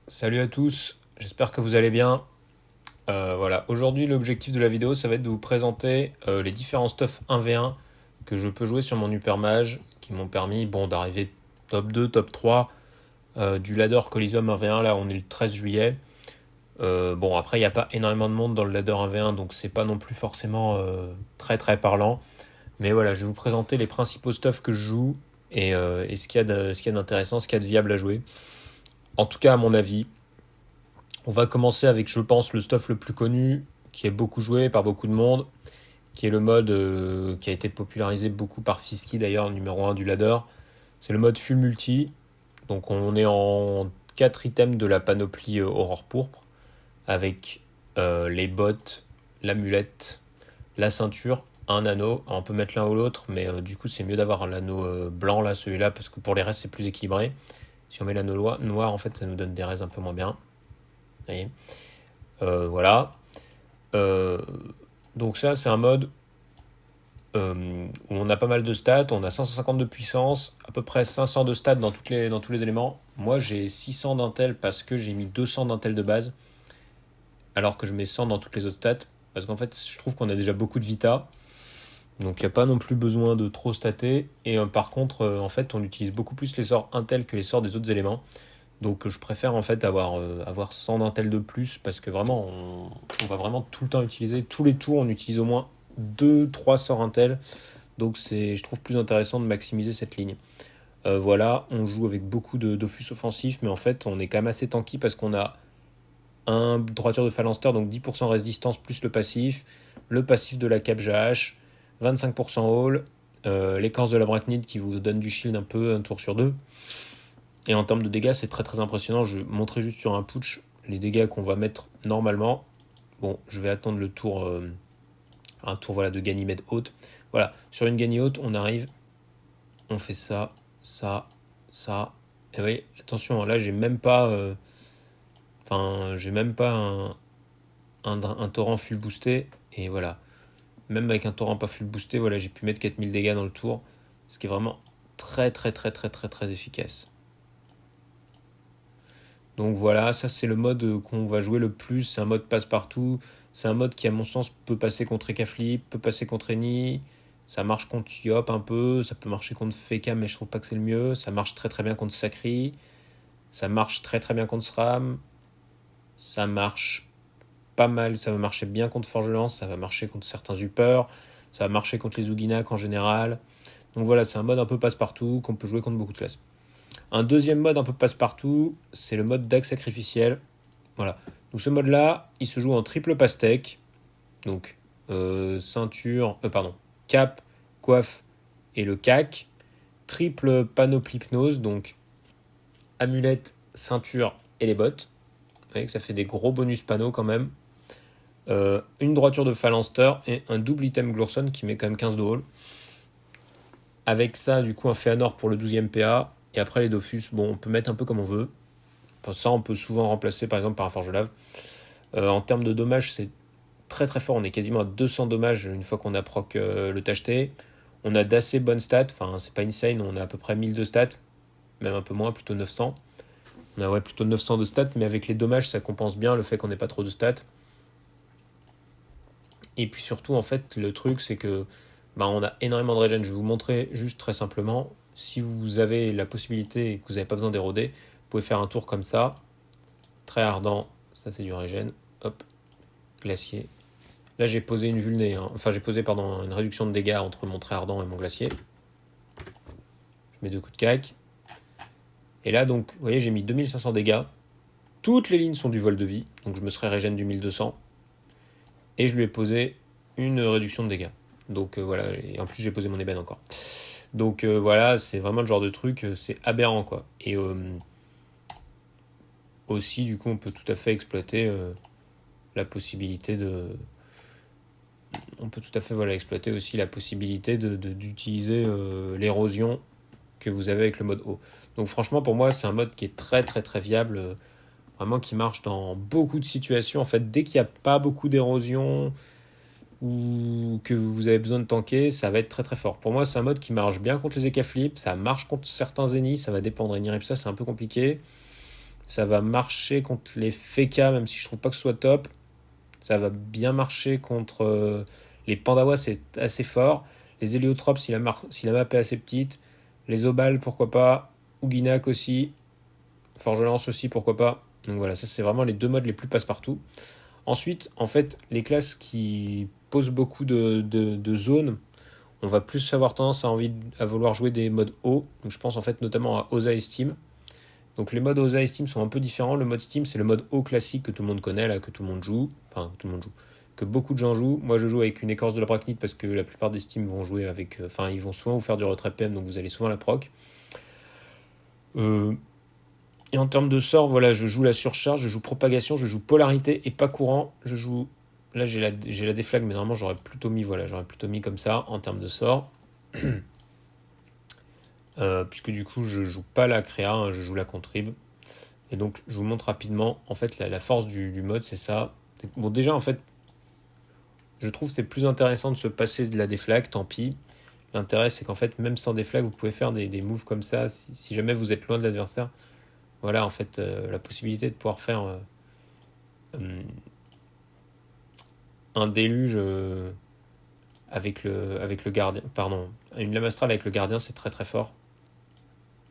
Salut à tous, j'espère que vous allez bien. Voilà, aujourd'hui l'objectif de la vidéo ça va être de vous présenter les différents stuffs 1v1 que je peux jouer sur mon Hypermage qui m'ont permis d'arriver top 2, top 3 du ladder Coliseum 1v1. Là on est le 13 juillet. Après il n'y a pas énormément de monde dans le ladder 1v1 donc c'est pas non plus forcément très très parlant. Mais voilà, je vais vous présenter les principaux stuffs que je joue et ce qu'il y a d'intéressant, ce qu'il y a de viable à jouer. En tout cas à mon avis. On va commencer avec, je pense, le stuff le plus connu, qui est beaucoup joué par beaucoup de monde, qui est le mode qui a été popularisé beaucoup par Fisky d'ailleurs, le numéro un du ladder. C'est le mode full multi. Donc on est en 4 items de la panoplie Aurore Pourpre, avec les bottes, l'amulette, la ceinture, un anneau. Alors, on peut mettre l'un ou l'autre, mais du coup c'est mieux d'avoir l'anneau blanc là, celui-là, parce que pour les restes c'est plus équilibré. Si on met l'anneau noir, en fait ça nous donne des restes un peu moins bien. Vous voyez. Voilà. Euh, donc ça, c'est un mode où on a pas mal de stats. On a 550 de puissance, à peu près 500 de stats dans tous les éléments. Moi, j'ai 600 d'intel parce que j'ai mis 200 d'intel de base, alors que je mets 100 dans toutes les autres stats. Parce qu'en fait, je trouve qu'on a déjà beaucoup de vita. Donc il n'y a pas non plus besoin de trop stater. Et par contre, en fait, on utilise beaucoup plus les sorts intel que les sorts des autres éléments. Donc je préfère en fait avoir 100 d'intel de plus parce que vraiment on va vraiment tout le temps utiliser, tous les tours on utilise au moins deux trois sorts intel. Donc je trouve plus intéressant de maximiser cette ligne. Voilà, on joue avec beaucoup de Dofus offensifs, mais en fait on est quand même assez tanky parce qu'on a un droiture de phalanster, donc 10% résistance plus le passif de la cape GH, 25% all, l'écorce de la brachnide qui vous donne du shield un peu un tour sur deux. Et en termes de dégâts, c'est très très impressionnant. Je vais montrer juste sur un putsch les dégâts qu'on va mettre normalement. Bon, je vais attendre le tour, un tour voilà, de Ganymède haute. Voilà, sur une Ganymède haute, on arrive, on fait ça, ça, ça. Et oui, attention, là j'ai même pas, j'ai même pas un torrent full boosté. Et voilà, même avec un torrent pas full boosté, voilà, j'ai pu mettre 4000 dégâts dans le tour. Ce qui est vraiment très très très très très très efficace. Donc voilà, ça c'est le mode qu'on va jouer le plus, c'est un mode passe-partout, c'est un mode qui à mon sens peut passer contre Ekaflip, peut passer contre Eni, ça marche contre Yop un peu, ça peut marcher contre Feka mais je trouve pas que c'est le mieux, ça marche très très bien contre Sakri, ça marche très très bien contre SRAM, ça marche pas mal, ça va marcher bien contre Forgelance, ça va marcher contre certains Uppers, ça va marcher contre les Uginak en général. Donc voilà, c'est un mode un peu passe-partout qu'on peut jouer contre beaucoup de classes. Un deuxième mode un peu passe-partout, c'est le mode dague sacrificiel. Voilà. Donc ce mode-là, il se joue en triple pastèque. Donc ceinture, pardon, cap, coiffe et le cac. Triple panoplie hypnose, donc amulette, ceinture et les bottes. Vous voyez que ça fait des gros bonus panneaux quand même. Une droiture de phalanster et un double item Glurson qui met quand même 15 de haul. Avec ça, du coup, un Féanor pour le 12e PA. Et après, les Dofus, bon, on peut mettre un peu comme on veut. Enfin, ça, on peut souvent remplacer par exemple par un Forge Lave. En termes de dommages, c'est très très fort. On est quasiment à 200 dommages une fois qu'on a proc le Tacheté. On a d'assez bonnes stats. Enfin, c'est pas insane. On a à peu près 1000 de stats. Même un peu moins, plutôt 900. On a plutôt 900 de stats. Mais avec les dommages, ça compense bien le fait qu'on n'ait pas trop de stats. Et puis surtout, en fait, le truc, c'est que on a énormément de regen. Je vais vous montrer juste très simplement. Si vous avez la possibilité et que vous n'avez pas besoin d'éroder, vous pouvez faire un tour comme ça. Très ardent, ça c'est du régène. Hop, glacier. Là j'ai posé une vulné, hein. Enfin j'ai posé pardon, une réduction de dégâts entre mon très ardent et mon glacier. Je mets deux coups de cac. Et là donc, vous voyez, j'ai mis 2500 dégâts. Toutes les lignes sont du vol de vie, donc je me serais régène du 1200. Et je lui ai posé une réduction de dégâts. Donc voilà, et en plus j'ai posé mon ébène encore. Donc voilà, c'est vraiment le genre de truc, c'est aberrant quoi. Et aussi du coup on peut tout à fait exploiter la possibilité de... On peut tout à fait exploiter aussi la possibilité d'utiliser l'érosion que vous avez avec le mode haut. Donc franchement pour moi c'est un mode qui est très très très viable, vraiment qui marche dans beaucoup de situations. En fait dès qu'il n'y a pas beaucoup d'érosion ou que vous avez besoin de tanker, ça va être très très fort. Pour moi c'est un mode qui marche bien contre les Ekaflips, ça marche contre certains Zenith, ça va dépendre. Eniripsa c'est un peu compliqué. Ça va marcher contre les Feka, même si je trouve pas que ce soit top. Ça va bien marcher contre les Pandawas, c'est assez fort. Les Héliotropes, si la map est assez petite. Les Obals, pourquoi pas. Uginak aussi. Forgelance aussi, pourquoi pas. Donc voilà, ça c'est vraiment les deux modes les plus passe-partout. Ensuite, en fait, les classes qui posent beaucoup de zones, on va plus avoir tendance à vouloir jouer des modes haut. Donc je pense en fait notamment à Oza et Steam. Donc les modes Oza et Steam sont un peu différents. Le mode Steam, c'est le mode haut classique que tout le monde connaît, là, que tout le monde joue. Enfin, tout le monde joue. Que beaucoup de gens jouent. Moi, je joue avec une écorce de la Brachnite parce que la plupart des Steam vont jouer avec. Enfin, ils vont souvent vous faire du retrait PM, donc vous allez souvent la proc. Euh, et en termes de sort, voilà, je joue la surcharge, je joue propagation, je joue polarité et pas courant. Je joue. Là, j'ai la déflag, mais normalement, j'aurais plutôt mis comme ça en termes de sort. Puisque du coup, je joue pas la créa, hein, je joue la contrib. Et donc, je vous montre rapidement. En fait, la force du mode, c'est ça. Bon, déjà, en fait, je trouve que c'est plus intéressant de se passer de la déflag, tant pis. L'intérêt, c'est qu'en fait, même sans déflag, vous pouvez faire des moves comme ça. Si jamais vous êtes loin de l'adversaire, voilà, en fait, la possibilité de pouvoir faire euh, un déluge avec le gardien. Pardon, une lame astrale avec le gardien, c'est très très fort.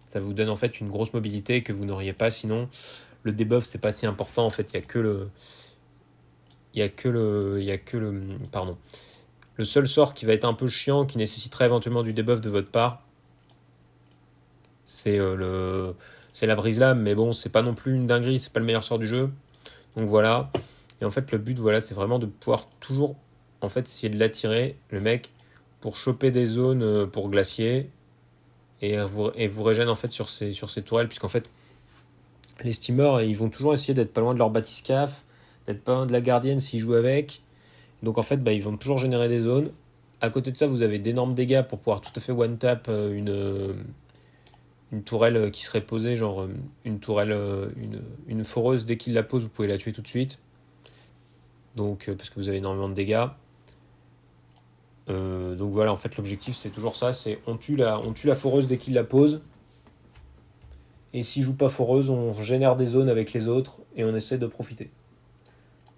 Ça vous donne en fait une grosse mobilité que vous n'auriez pas sinon. Le debuff, c'est pas si important. En fait, il y a que le. Pardon. Le seul sort qui va être un peu chiant, qui nécessiterait éventuellement du debuff de votre part, c'est c'est la brise lame, mais bon, c'est pas non plus une dinguerie, c'est pas le meilleur sort du jeu. Donc voilà. Et en fait, le but, voilà, c'est vraiment de pouvoir toujours, en fait, essayer de l'attirer, le mec, pour choper des zones pour glacier et vous régène en fait sur ces tourelles, puisqu'en fait, les steamers, ils vont toujours essayer d'être pas loin de leur bathyscaphe, d'être pas loin de la gardienne s'ils jouent avec. Donc en fait, bah, ils vont toujours générer des zones. À côté de ça, vous avez d'énormes dégâts pour pouvoir tout à fait one-tap une tourelle qui serait posée, genre une tourelle, une foreuse, dès qu'il la pose, vous pouvez la tuer tout de suite. Donc, parce que vous avez énormément de dégâts. Donc voilà, en fait, l'objectif, c'est toujours ça, c'est on tue la foreuse dès qu'il la pose. Et s'il joue pas foreuse, on génère des zones avec les autres et on essaie de profiter.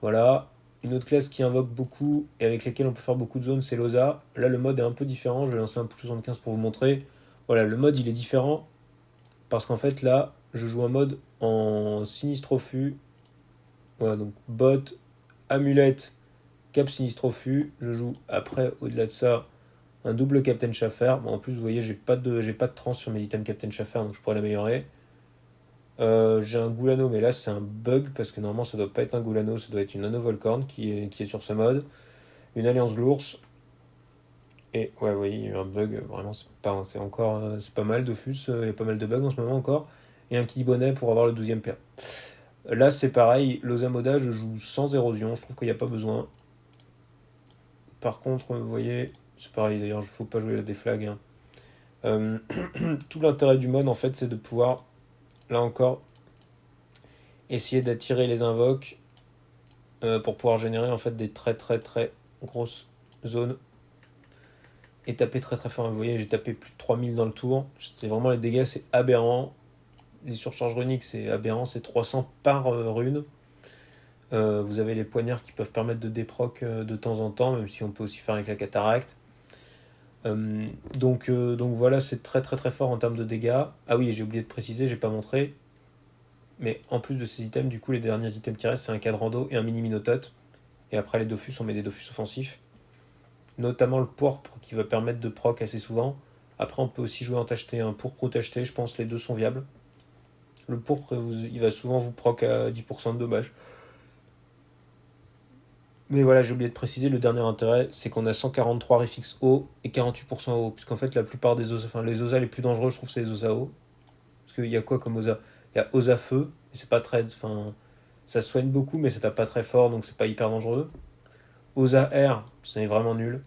Voilà. Une autre classe qui invoque beaucoup et avec laquelle on peut faire beaucoup de zones, c'est l'Osa. Là, le mode est un peu différent. Je vais lancer un plus 75 pour vous montrer. Voilà, le mode, il est différent parce qu'en fait, là, je joue un mode en sinistrophu. Voilà, donc bot, amulette, cap sinistrophu. Je joue après, au-delà de ça, un double Captain Schaffer. Bon, en plus, vous voyez, j'ai pas de trans sur mes items Captain Schaffer, donc je pourrais l'améliorer. J'ai un Goulano, mais là c'est un bug parce que normalement ça doit pas être un Goulano, ça doit être une Nano-Volcorn qui est sur ce mode. Une Alliance de l'ours. Et ouais, vous voyez, il y a eu un bug, vraiment c'est pas mal Dofus, il y a pas mal de bugs en ce moment encore. Et un Kidibonnet pour avoir le 12ème PA. Là c'est pareil, l'Osamoda je joue sans érosion, je trouve qu'il n'y a pas besoin. Par contre, vous voyez, c'est pareil d'ailleurs, il faut pas jouer la déflag. Hein. Tout l'intérêt du mode en fait c'est de pouvoir, là encore, essayer d'attirer les invoques pour pouvoir générer en fait des très très très grosses zones et taper très très fort. Vous voyez, j'ai tapé plus de 3000 dans le tour. C'était vraiment les dégâts, c'est aberrant. Les surcharges runiques, c'est aberrant, c'est 300 par rune. Vous avez les poignards qui peuvent permettre de déproc de temps en temps, même si on peut aussi faire avec la cataracte. Donc voilà, c'est très très très fort en termes de dégâts. Ah oui, j'ai oublié de préciser, j'ai pas montré. Mais en plus de ces items, du coup, les derniers items qui restent, c'est un cadran d'eau et un mini minotote. Et après les Dofus, on met des Dofus offensifs. Notamment le pourpre qui va permettre de proc assez souvent. Après, on peut aussi jouer en tacheté, un pourpre ou tacheté, je pense les deux sont viables. Le pourpre, il va souvent vous proc à 10% de dommages. Mais voilà, j'ai oublié de préciser, le dernier intérêt, c'est qu'on a 143 réfixes haut et 48% haut. Puisqu'en fait, la plupart des osas, enfin les osas les plus dangereux, je trouve, c'est les osas haut. Parce qu'il y a quoi comme osa? Il y a osa feu, et c'est pas très. Enfin, ça soigne beaucoup, mais ça tape pas très fort, donc c'est pas hyper dangereux. Osa air, c'est vraiment nul.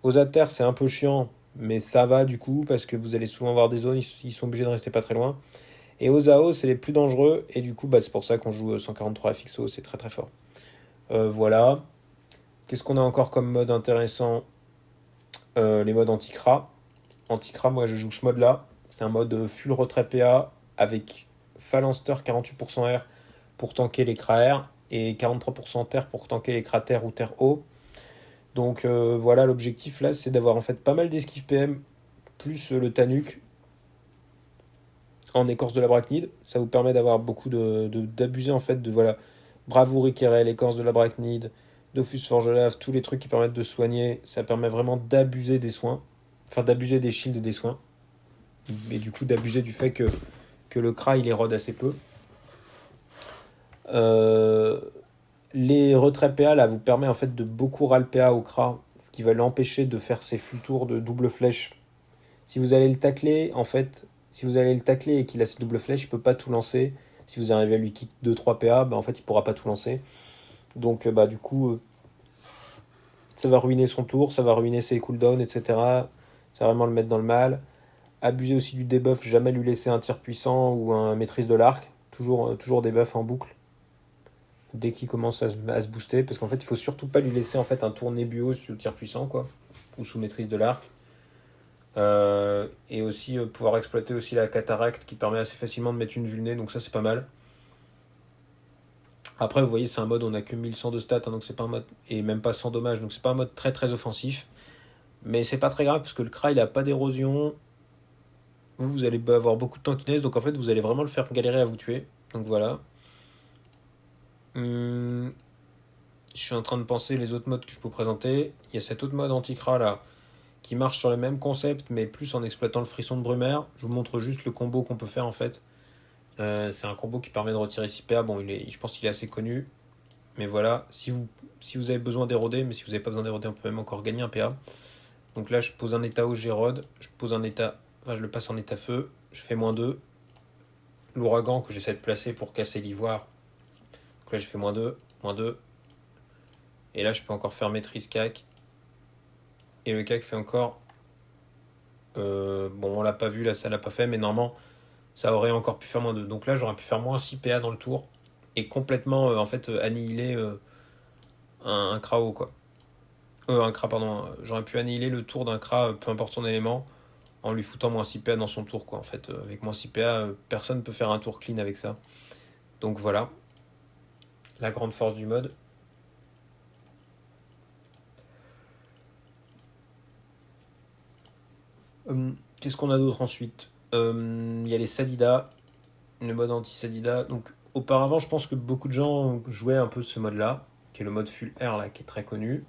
Osa terre, c'est un peu chiant, mais ça va du coup, parce que vous allez souvent avoir des zones, ils sont obligés de rester pas très loin. Et Osa haut, c'est les plus dangereux, et du coup, bah, c'est pour ça qu'on joue 143 FXO, c'est très très fort. Voilà. Qu'est-ce qu'on a encore comme mode intéressant? Les modes anti-cra. Anti-cra, moi je joue ce mode-là. C'est un mode full retrait PA avec Phalanster 48% air pour tanker les cra-air et 43% terre pour tanker les cratères ou terre haut. Donc voilà, l'objectif là, c'est d'avoir en fait pas mal d'esquive PM plus le Tanuk en écorce de l'arachnide. Ça vous permet d'avoir beaucoup d'abuser en fait de voilà Bravoure Ikerel, écorce de l'arachnide, Dofus Forgelave, tous les trucs qui permettent de soigner. Ça permet vraiment d'abuser des soins, enfin d'abuser des shields et des soins. Et du coup d'abuser du fait que le Kra il érode assez peu. Euh, les retraits PA là vous permet en fait de beaucoup ral PA au Kra, ce qui va l'empêcher de faire ses full tours de double flèche. Si vous allez le tacler, en fait, si vous allez le tacler et qu'il a ses double flèches, il peut pas tout lancer. Si vous arrivez à lui kick 2-3 PA, bah en fait il pourra pas tout lancer. Donc bah du coup ça va ruiner son tour, ça va ruiner ses cooldowns, etc. Ça va vraiment le mettre dans le mal. Abuser aussi du debuff, jamais lui laisser un tir puissant ou un maîtrise de l'arc. Toujours des buffs en boucle dès qu'il commence à se booster, parce qu'en fait il faut surtout pas lui laisser en fait un tour nébueux sous tir puissant quoi, ou sous maîtrise de l'arc. Et aussi pouvoir exploiter aussi la cataracte qui permet assez facilement de mettre une vulnée, donc ça c'est pas mal. Après vous voyez c'est un mode où on a que 1100 de stats, hein, donc c'est pas un mode, et même pas 100 dommages, donc c'est pas un mode très très offensif. Mais c'est pas très grave parce que le Kra il a pas d'érosion. Vous allez avoir beaucoup de tankiness, donc en fait vous allez vraiment le faire galérer à vous tuer. Donc voilà. Je suis en train de penser les autres modes que je peux vous présenter. Il y a cet autre mode anti-Kra là qui marche sur le même concept mais plus en exploitant le frisson de Brumaire. Je vous montre juste le combo qu'on peut faire en fait. C'est un combo qui permet de retirer 6 PA. Bon, je pense qu'il est assez connu. Mais voilà, si vous avez besoin d'éroder, mais si vous n'avez pas besoin d'éroder, on peut même encore gagner un PA. Donc là, je pose un état haut, j'érode. Je pose un état, enfin, je le passe en état feu. Je fais -2. L'ouragan que j'essaie de placer pour casser l'ivoire. Donc là, j'ai fait -2, -2. Et là, je peux encore faire maîtrise CAC. Et le CAC fait encore. Bon, on l'a pas vu, là, ça l'a pas fait, mais normalement, ça aurait encore pu faire -2. Donc là, j'aurais pu faire -6 PA dans le tour. Et complètement, en fait, annihiler un Krao, quoi. Un Kra, pardon. J'aurais pu annihiler le tour d'un Kra, peu importe son élément, en lui foutant -6 PA dans son tour, quoi. En fait, avec -6 PA, personne ne peut faire un tour clean avec ça. Donc voilà, la grande force du mode. Qu'est-ce qu'on a d'autre ensuite? Il y a les Sadida, le mode anti-Sadida. Donc auparavant, je pense que beaucoup de gens jouaient un peu ce mode-là, qui est le mode full air, là, qui est très connu.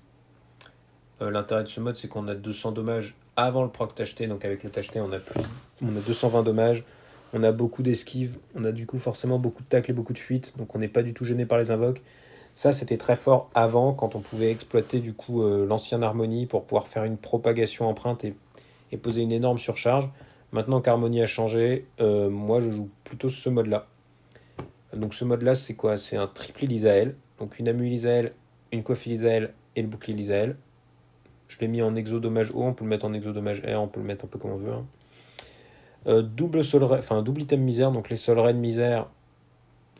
L'intérêt de ce mode, c'est qu'on a 200 dommages avant le proc THT. Donc avec le THT, on a 220 dommages. On a beaucoup d'esquives. On a du coup forcément beaucoup de tacles et beaucoup de fuites. Donc on n'est pas du tout gêné par les invoques. Ça, c'était très fort avant, quand on pouvait exploiter du coup l'ancienne harmonie pour pouvoir faire une propagation empreinte et poser une énorme surcharge. Maintenant qu'harmonie a changé, moi je joue plutôt ce mode-là. Donc ce mode-là, c'est quoi? C'est un triple Elisael. Donc une Amu Elisael, une Coiffe Elisael et le bouclier Elisael. Je l'ai mis en exo dommage haut, on peut le mettre en exo dommage air, on peut le mettre un peu comme on veut. Hein. Double item misère, donc les Sol Raid misère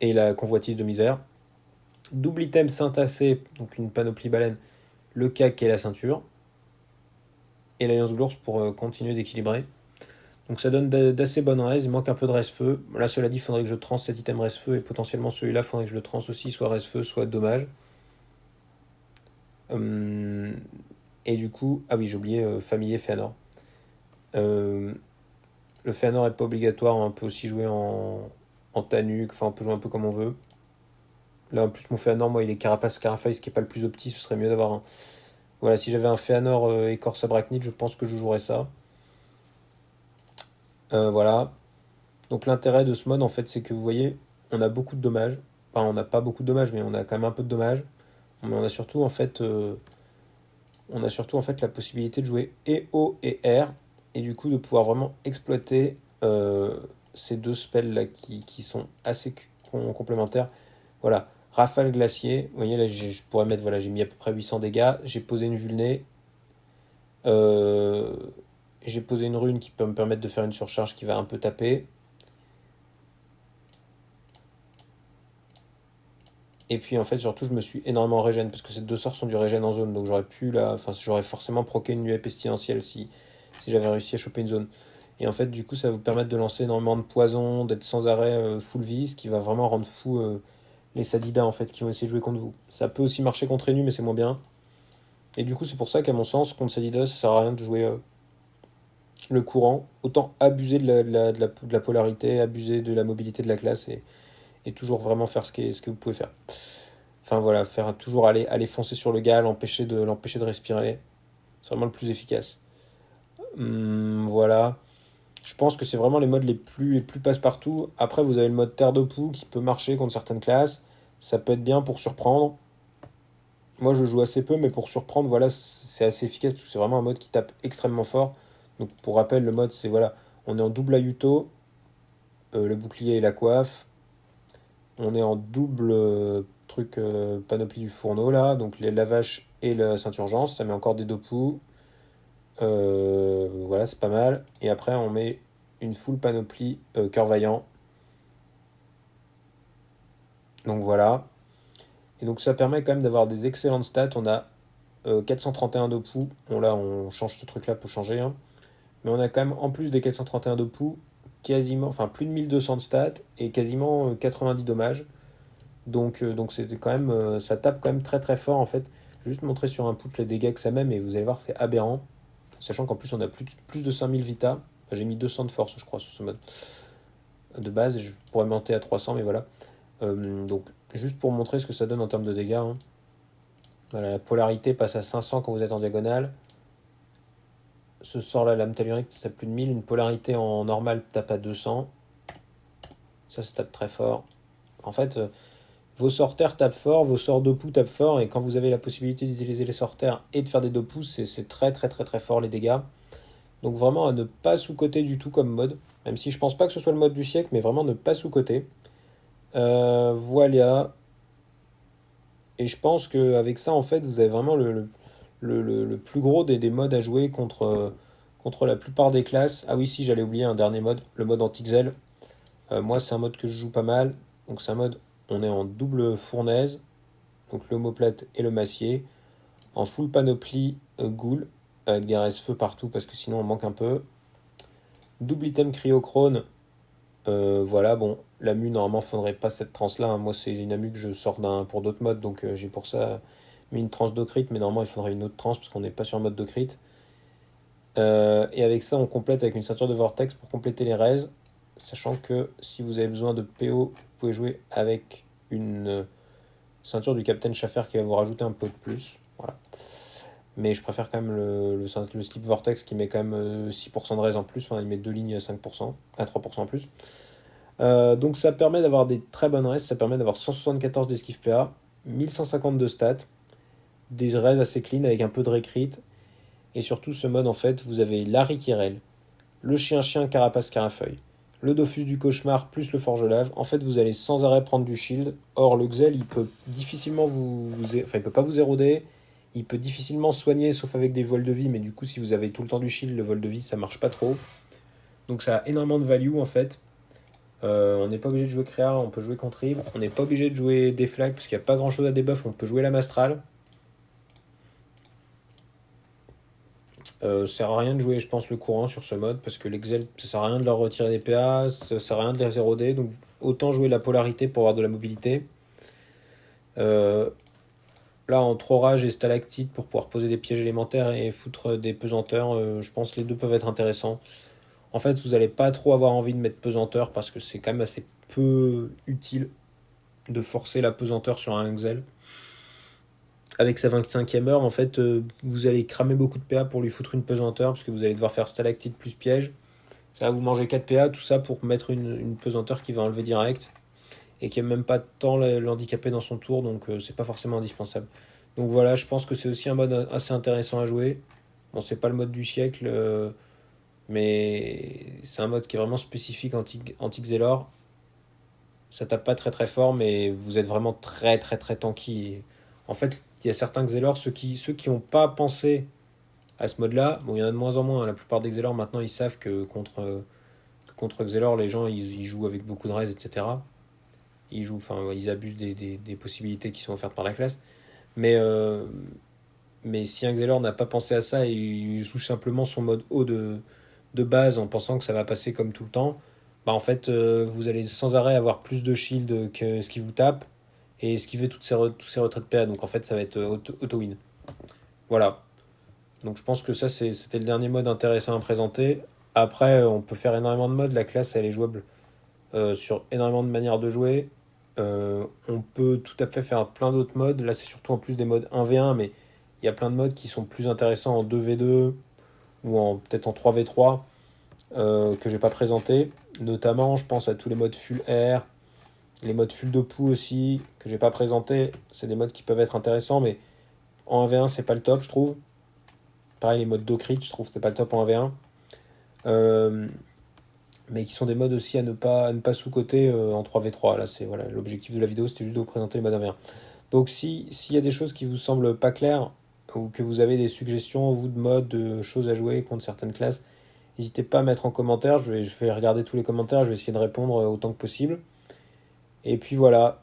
et la convoitise de misère. Double item Saint-Tassé, donc une panoplie baleine, le cac et la ceinture. Et l'Alliance de l'ours pour continuer d'équilibrer. Donc ça donne d'assez bonnes res, il manque un peu de res-feu. Là, cela dit, il faudrait que je trans cet item res-feu et potentiellement celui-là, il faudrait que je le trans aussi, soit res-feu, soit dommage. Et du coup, ah oui, j'ai oublié familier Féanor. Le Féanor est pas obligatoire, on peut aussi jouer en Tanuk, enfin on peut jouer un peu comme on veut. Là en plus mon Féanor, moi il est carapace caraface, ce qui est pas le plus opti, ce serait mieux d'avoir un. Voilà, si j'avais un Féanor écorce arachnide, je pense que je jouerais ça. Voilà. Donc l'intérêt de ce mode en fait c'est que vous voyez, on a beaucoup de dommages. Enfin on n'a pas beaucoup de dommages, mais on a quand même un peu de dommages. Mais on a surtout en fait la possibilité de jouer et haut et R, et du coup de pouvoir vraiment exploiter ces deux spells là qui sont assez complémentaires. Voilà, rafale glacier, vous voyez là je pourrais mettre, voilà, j'ai mis à peu près 800 dégâts, j'ai posé une vulnée, j'ai posé une rune qui peut me permettre de faire une surcharge qui va un peu taper. Et puis en fait surtout je me suis énormément régène parce que ces deux sorts sont du régène en zone, donc j'aurais pu là, enfin j'aurais forcément proqué une nuée pestilentielle si j'avais réussi à choper une zone. Et en fait, du coup, ça va vous permettre de lancer énormément de poison, d'être sans arrêt full vie, ce qui va vraiment rendre fou les Sadida en fait qui vont essayer de jouer contre vous. Ça peut aussi marcher contre Enu, mais c'est moins bien. Et du coup, c'est pour ça qu'à mon sens, contre Sadida, ça sert à rien de jouer le courant. Autant abuser de la polarité, abuser de la mobilité de la classe et toujours vraiment faire ce que vous pouvez faire. Enfin voilà, faire toujours aller foncer sur le gars, l'empêcher de respirer. C'est vraiment le plus efficace. Voilà. Je pense que c'est vraiment les modes les plus passe-partout. Après, vous avez le mode terre de poux qui peut marcher contre certaines classes. Ça peut être bien pour surprendre. Moi, je joue assez peu, mais pour surprendre, voilà, c'est assez efficace parce que c'est vraiment un mode qui tape extrêmement fort. Donc, pour rappel, le mode, c'est voilà, on est en double Ayuto, le bouclier et la coiffe. On est en double truc panoplie du fourneau là, donc la vache et la ceinture-urgence. Ça met encore des dopous. Voilà, c'est pas mal. Et après, on met une full panoplie cœur vaillant. Donc voilà. Et donc ça permet quand même d'avoir des excellentes stats. On a 431 de pouls. Bon là, on change ce truc-là pour changer, hein. Mais on a quand même, en plus des 431 de pouls, quasiment, enfin plus de 1200 de stats et quasiment 90 dommages. Donc c'était quand même, ça tape quand même très très fort en fait. Je vais juste montrer sur un poutre les dégâts que ça met, mais vous allez voir, c'est aberrant. Sachant qu'en plus, on a plus de 5000 vita. Enfin, j'ai mis 200 de force, je crois, sur ce mode de base. Je pourrais monter à 300, mais voilà. Donc, juste pour montrer ce que ça donne en termes de dégâts, hein. Voilà, la polarité passe à 500 quand vous êtes en diagonale. Ce sort-là, lame tellurique, ça tape plus de 1000. Une polarité en normal tape à 200. Ça tape très fort. En fait, vos sorts terre tapent fort, vos sorts dopou tapent fort, et quand vous avez la possibilité d'utiliser les sorts terre et de faire des dopous, c'est très très très très fort les dégâts. Donc vraiment à ne pas sous-coter du tout comme mode. Même si je pense pas que ce soit le mode du siècle, mais vraiment ne pas sous-coter. Voilà. Et je pense qu'avec ça, en fait, vous avez vraiment le plus gros des modes à jouer contre la plupart des classes. Ah oui, si, j'allais oublier un dernier mode, le mode anti-Xel. Moi, c'est un mode que je joue pas mal. Donc c'est un mode, on est en double fournaise, donc l'omoplate et le massier, en full panoplie ghoul, avec des restes feu partout parce que sinon on manque un peu. Double item cryochrone. Voilà, bon, la mu, normalement, faudrait pas cette transe-là, hein. Moi, c'est une amu que je sors pour d'autres modes, donc j'ai pour ça mis une transe d'ocrit, mais normalement, il faudrait une autre transe parce qu'on n'est pas sur le mode d'ocrit. Et avec ça, on complète avec une ceinture de vortex pour compléter les raises, sachant que si vous avez besoin de PO, vous pouvez jouer avec une ceinture du Captain Schaffer qui va vous rajouter un peu de plus. Voilà. Mais je préfère quand même le slip vortex qui met quand même 6% de raise en plus, enfin, il met deux lignes à 5%, à 3% en plus. Donc ça permet d'avoir des très bonnes raises, ça permet d'avoir 174 d'esquive PA, 1150 de stats, des raises assez clean avec un peu de recrit, et surtout ce mode en fait, vous avez Larry Kirel, le chien-chien carapace carafeuille, le Dofus du cauchemar plus le forge lave. En fait, vous allez sans arrêt prendre du shield. Or, le Xel, il peut difficilement enfin, il peut pas vous éroder, il peut difficilement soigner sauf avec des vols de vie, mais du coup, si vous avez tout le temps du shield, le vol de vie, ça marche pas trop. Donc ça a énormément de value en fait. On n'est pas obligé de jouer Créa, on peut jouer Contrib. On n'est pas obligé de jouer des flags parce qu'il n'y a pas grand chose à debuff, on peut jouer la Mastral. Ça sert à rien de jouer, je pense, le courant sur ce mode parce que l'Exel, ça sert à rien de leur retirer des PA, ça sert à rien de les éroder. Donc autant jouer la polarité pour avoir de la mobilité. Euh, Là, en trop rage et stalactite pour pouvoir poser des pièges élémentaires et foutre des pesanteurs, je pense que les deux peuvent être intéressants. En fait, vous n'allez pas trop avoir envie de mettre pesanteur parce que c'est quand même assez peu utile de forcer la pesanteur sur un Axel. Avec sa 25e heure, en fait, vous allez cramer beaucoup de PA pour lui foutre une pesanteur parce que vous allez devoir faire stalactite plus piège. Ça va vous manger 4 PA, tout ça pour mettre une pesanteur qui va enlever direct et qui n'a même pas tant l'handicapé dans son tour, donc c'est pas forcément indispensable. Donc voilà, je pense que c'est aussi un mode assez intéressant à jouer. Bon, c'est pas le mode du siècle, mais c'est un mode qui est vraiment spécifique anti-Xelor. Ça tape pas très très fort, mais vous êtes vraiment très très très tanky. En fait, il y a certains Xelor, ceux qui ont pas pensé à ce mode-là, bon, il y en a de moins en moins, hein. La plupart des Xelor, maintenant, ils savent que contre Xelor, les gens, ils jouent avec beaucoup de raise, etc. Ils abusent des possibilités qui sont offertes par la classe. Mais, mais si un Xelor n'a pas pensé à ça et il joue simplement son mode haut de base en pensant que ça va passer comme tout le temps, bah en fait, vous allez sans arrêt avoir plus de shield que ce qui vous tape et esquiver tous ces retraits de PA. Donc en fait, ça va être auto-win. Voilà. Donc je pense que ça, c'était le dernier mode intéressant à présenter. Après, on peut faire énormément de modes. La classe, elle est jouable sur énormément de manières de jouer. On peut tout à fait faire plein d'autres modes. Là, c'est surtout en plus des modes 1v1, mais il y a plein de modes qui sont plus intéressants en 2v2 ou peut-être en 3v3 que j'ai pas présenté. Notamment, je pense à tous les modes full air, les modes full de poux aussi, que j'ai pas présenté. C'est des modes qui peuvent être intéressants, mais en 1v1, c'est pas le top, je trouve. Pareil, les modes d'Ocrit, je trouve que c'est pas le top en 1v1. Euh, mais qui sont des modes aussi à ne pas sous-coter en 3v3. Là, c'est voilà, l'objectif de la vidéo, c'était juste de vous présenter les modes 1v1. Donc, s'il y a des choses qui vous semblent pas claires, ou que vous avez des suggestions, vous, de modes, de choses à jouer contre certaines classes, n'hésitez pas à mettre en commentaire. Je vais regarder tous les commentaires, je vais essayer de répondre autant que possible. Et puis voilà,